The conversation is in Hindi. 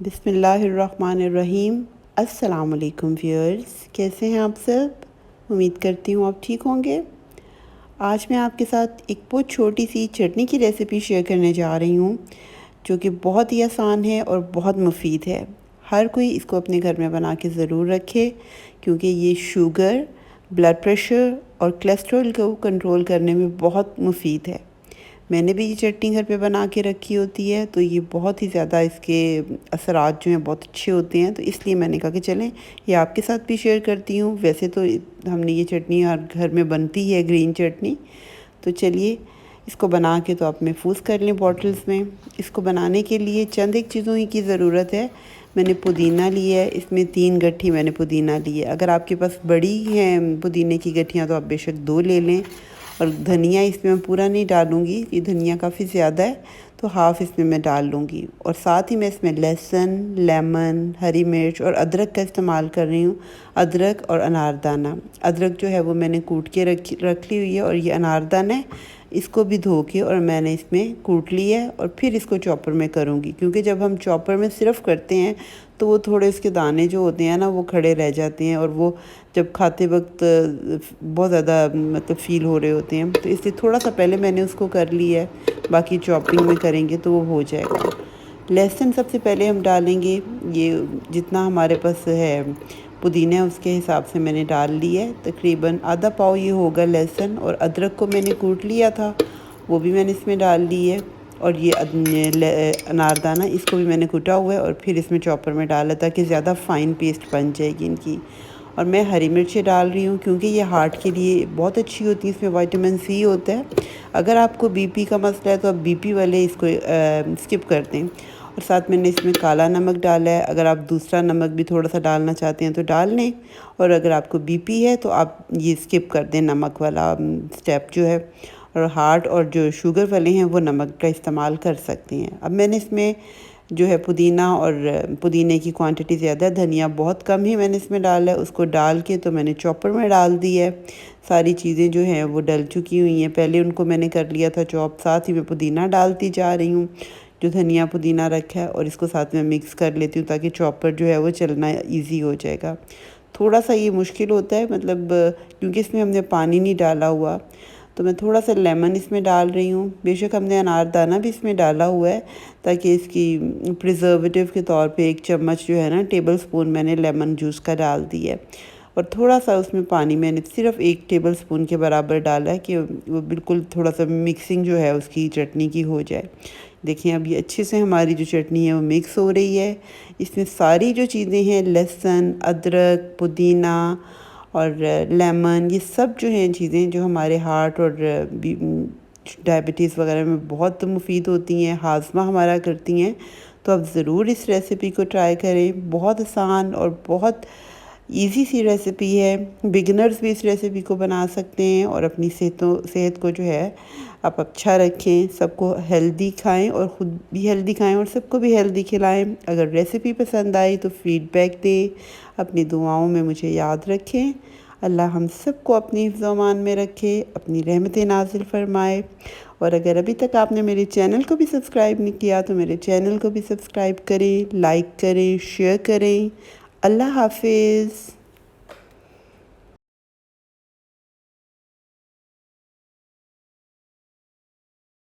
बिस्मिल्लाहिर्रहमानिर्रहीम। अस्सलाम वालेकुम व्यूअर्स, कैसे हैं आप सब? उम्मीद करती हूँ आप ठीक होंगे। आज मैं आपके साथ एक बहुत छोटी सी चटनी की रेसिपी शेयर करने जा रही हूँ, जो कि बहुत ही आसान है और बहुत मुफीद है। हर कोई इसको अपने घर में बना के ज़रूर रखे, क्योंकि ये शुगर, ब्लड प्रेशर और कोलेस्ट्रॉल को कंट्रोल करने में बहुत मुफीद है। मैंने भी ये चटनी घर पे बना के रखी होती है, तो ये बहुत ही ज़्यादा इसके असरात जो हैं बहुत अच्छे होते हैं, तो इसलिए मैंने कहा कि चलें ये आपके साथ भी शेयर करती हूँ। वैसे तो हमने ये चटनी हर घर में बनती है, ग्रीन चटनी। तो चलिए इसको बना के तो आप महफूज कर लें बॉटल्स में। इसको बनाने के लिए चंद एक चीज़ों ही की ज़रूरत है। मैंने पुदीना लिया है, इसमें 3 गट्ठी मैंने पुदीना ली है। अगर आपके पास बड़ी हैं पुदीने की गट्ठियाँ तो आप बेशक 2 ले लें। और धनिया इसमें मैं पूरा नहीं डालूँगी, ये धनिया काफ़ी ज़्यादा है, तो हाफ़ इसमें मैं डाल लूँगी। और साथ ही मैं इसमें लहसुन, लेमन, हरी मिर्च और अदरक का इस्तेमाल कर रही हूँ। अदरक और अनारदाना। अदरक जो है वो मैंने कूट के रख ली हुई है, और ये अनारदाना है, इसको भी धो के और मैंने इसमें कूट लिया है और फिर इसको चॉपर में करूँगी। क्योंकि जब हम चॉपर में सिर्फ करते हैं तो वो थोड़े इसके दाने जो होते हैं ना वो खड़े रह जाते हैं, और वो जब खाते वक्त बहुत ज़्यादा मतलब फ़ील हो रहे होते हैं, तो इसलिए थोड़ा सा पहले मैंने उसको कर लिया है। बाकी चॉपिंग में करेंगे तो वो हो जाएगा। लहसुन सबसे पहले हम डालेंगे, ये जितना हमारे पास है पुदीना उसके हिसाब से मैंने डाल लिया है। तकरीबन आधा पाव ये होगा लहसुन। और अदरक को मैंने कूट लिया था, वो भी मैंने इसमें डाल ली है। और ये अनारदाना, इसको भी मैंने कूटा हुआ है और फिर इसमें चॉपर में डाला ताकि ज़्यादा फ़ाइन पेस्ट बन जाएगी इनकी। और मैं हरी मिर्चें डाल रही हूँ, क्योंकि ये हार्ट के लिए बहुत अच्छी होती है, इसमें विटामिन सी होता है। अगर आपको बीपी का मसला है तो आप बीपी वाले इसको स्किप कर दें। और साथ मैंने इसमें काला नमक डाला है। अगर आप दूसरा नमक भी थोड़ा सा डालना चाहते हैं तो डाल लें, और अगर आपको बीपी है तो आप ये स्किप कर दें, नमक वाला स्टेप जो है। और हार्ट और जो शुगर वाले हैं वो नमक का इस्तेमाल कर सकते हैं। अब मैंने इसमें जो है पुदीना, और पुदीने की क्वांटिटी ज़्यादा है, धनिया बहुत कम ही मैंने इसमें डाला है। उसको डाल के तो मैंने चॉपर में डाल दी है। सारी चीज़ें जो हैं वो डल चुकी हुई हैं, पहले उनको मैंने कर लिया था चॉप। साथ ही मैं पुदीना डालती जा रही हूँ, जो धनिया पुदीना रखा है, और इसको साथ में मिक्स कर लेती हूँ ताकि चॉपर जो है वो चलना ईजी हो जाएगा। थोड़ा सा ये मुश्किल होता है, मतलब क्योंकि इसमें हमने पानी नहीं डाला हुआ, तो मैं थोड़ा सा लेमन इसमें डाल रही हूँ। बेशक हमने अनारदाना भी इसमें डाला हुआ है, ताकि इसकी प्रिजर्वेटिव के तौर पे 1 चम्मच जो है ना, टेबल स्पून मैंने लेमन जूस का डाल दिया है। और थोड़ा सा उसमें पानी मैंने सिर्फ 1 टेबल स्पून के बराबर डाला है, कि वो बिल्कुल थोड़ा सा मिक्सिंग जो है उसकी चटनी की हो जाए। देखिए अब ये अच्छे से हमारी जो चटनी है वो मिक्स हो रही है। इसमें सारी जो चीज़ें हैं, लहसुन, अदरक, पुदीना और लेमन, ये सब जो हैं चीज़ें जो हमारे हार्ट और डायबिटीज़ वगैरह में बहुत मुफीद होती हैं, हाजमा हमारा करती हैं। तो आप ज़रूर इस रेसिपी को ट्राई करें। बहुत आसान और बहुत इजी सी रेसिपी है। बिगिनर्स भी इस रेसिपी को बना सकते हैं, और अपनी सेहत को जो है आप अच्छा रखें, सबको हेल्दी खाएं और ख़ुद भी हेल्दी खाएं और सबको भी हेल्दी खिलाएं। अगर रेसिपी पसंद आई तो फीडबैक दें, अपनी दुआओं में मुझे याद रखें। अल्लाह हम सबको अपनी हिफ्ज़-ओ-अमान में रखे, अपनी रहमतें नाज़िल फरमाए। और अगर अभी तक आपने मेरे चैनल को भी सब्सक्राइब नहीं किया तो मेरे चैनल को भी सब्सक्राइब करें, लाइक करें, शेयर करें। अल्लाह हाफिज़।